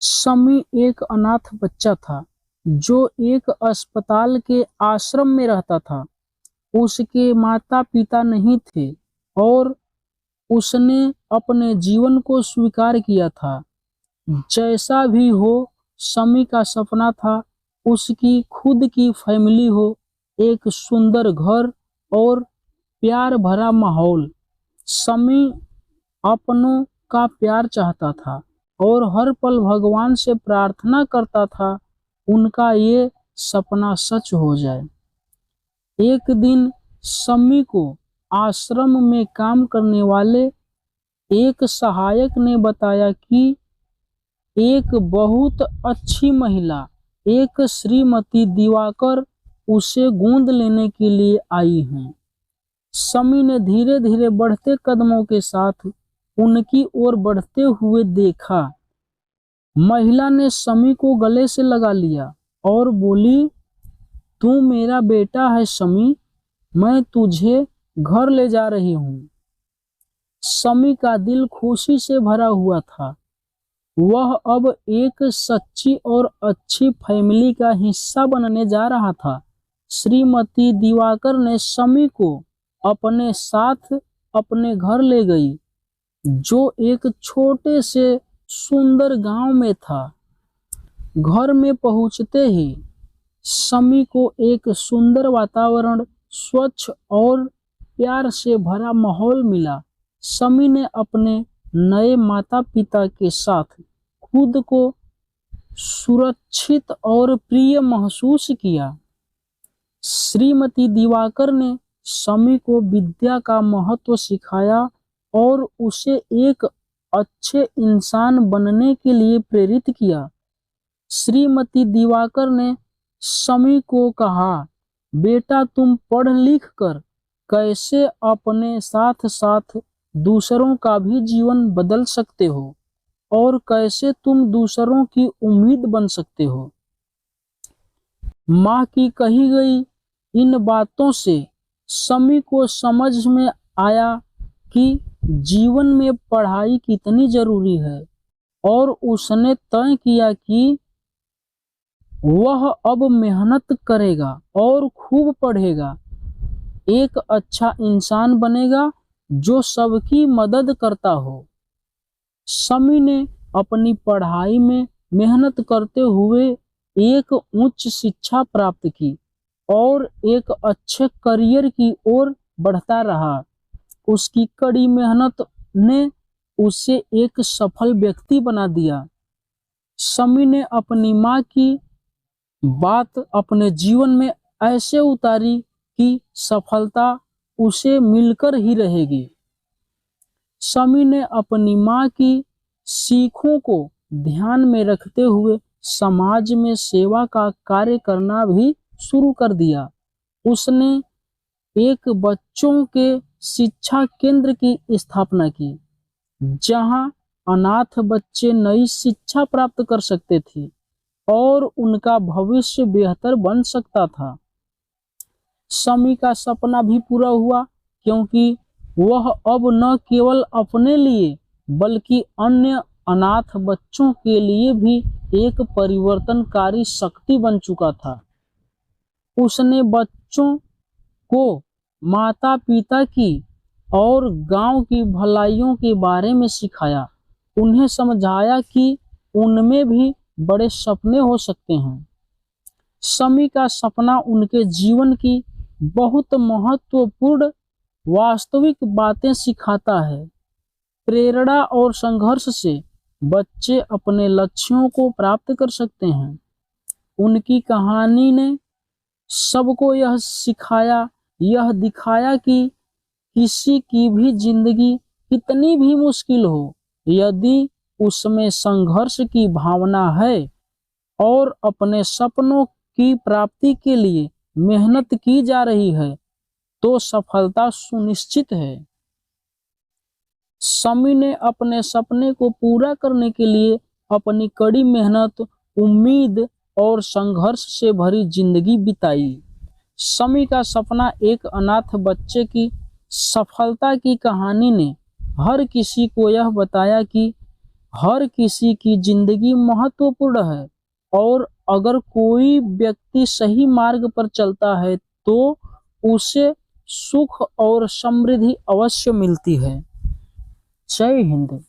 समी एक अनाथ बच्चा था जो एक अस्पताल के आश्रम में रहता था। उसके माता पिता नहीं थे और उसने अपने जीवन को स्वीकार किया था। जैसा भी हो, समी का सपना था उसकी खुद की फैमिली हो, एक सुंदर घर और प्यार भरा माहौल। समी अपनों का प्यार चाहता था और हर पल भगवान से प्रार्थना करता था उनका ये सपना सच हो जाए। एक दिन समी को आश्रम में काम करने वाले एक सहायक ने बताया कि एक बहुत अच्छी महिला, एक श्रीमती दिवाकर, उसे गोद लेने के लिए आई हैं। समी ने धीरे धीरे बढ़ते कदमों के साथ उनकी ओर बढ़ते हुए देखा। महिला ने समी को गले से लगा लिया और बोली, तू मेरा बेटा है समी, मैं तुझे घर ले जा रही हूँ। समी का दिल खुशी से भरा हुआ था। वह अब एक सच्ची और अच्छी फैमिली का हिस्सा बनने जा रहा था। श्रीमती दिवाकर ने समी को अपने साथ अपने घर ले गई, जो एक छोटे से सुंदर गांव में था। घर में पहुंचते ही समी को एक सुंदर वातावरण, स्वच्छ और प्यार से भरा माहौल मिला। समी ने अपने नए माता पिता के साथ खुद को सुरक्षित और प्रिय महसूस किया। श्रीमती दिवाकर ने समी को विद्या का महत्व सिखाया और उसे एक अच्छे इंसान बनने के लिए प्रेरित किया। श्रीमती दिवाकर ने समी को कहा, बेटा तुम पढ़ लिख कर कैसे अपने साथ साथ दूसरों का भी जीवन बदल सकते हो और कैसे तुम दूसरों की उम्मीद बन सकते हो। माँ की कही गई इन बातों से समी को समझ में आया कि जीवन में पढ़ाई कितनी जरूरी है और उसने तय किया कि वह अब मेहनत करेगा और खूब पढ़ेगा, एक अच्छा इंसान बनेगा जो सबकी मदद करता हो। समी ने अपनी पढ़ाई में मेहनत करते हुए एक उच्च शिक्षा प्राप्त की और एक अच्छे करियर की ओर बढ़ता रहा। उसकी कड़ी मेहनत ने उसे एक सफल व्यक्ति बना दिया। समी ने अपनी माँ की बात अपने जीवन में ऐसे उतारी कि सफलता उसे मिलकर ही रहेगी। समी ने अपनी माँ की सीखों को ध्यान में रखते हुए समाज में सेवा का कार्य करना भी शुरू कर दिया। उसने एक बच्चों के शिक्षा केंद्र की स्थापना की, जहां अनाथ बच्चे नई शिक्षा प्राप्त कर सकते थे और उनका भविष्य बेहतर बन सकता था। समी का सपना भी पूरा हुआ, क्योंकि वह अब न केवल अपने लिए बल्कि अन्य अनाथ बच्चों के लिए भी एक परिवर्तनकारी शक्ति बन चुका था। उसने बच्चों को माता पिता की और गांव की भलाइयों के बारे में सिखाया। उन्हें समझाया कि उनमें भी बड़े सपने हो सकते हैं। समी का सपना उनके जीवन की बहुत महत्वपूर्ण वास्तविक बातें सिखाता है। प्रेरणा और संघर्ष से बच्चे अपने लक्ष्यों को प्राप्त कर सकते हैं। उनकी कहानी ने सबको यह सिखाया, यह दिखाया कि किसी की भी जिंदगी कितनी भी मुश्किल हो, यदि उसमें संघर्ष की भावना है और अपने सपनों की प्राप्ति के लिए मेहनत की जा रही है, तो सफलता सुनिश्चित है। समी ने अपने सपने को पूरा करने के लिए अपनी कड़ी मेहनत, उम्मीद और संघर्ष से भरी जिंदगी बिताई। समी का सपना एक अनाथ बच्चे की सफलता की कहानी ने हर किसी को यह बताया कि हर किसी की जिंदगी महत्वपूर्ण है और अगर कोई व्यक्ति सही मार्ग पर चलता है तो उसे सुख और समृद्धि अवश्य मिलती है। जय हिंद।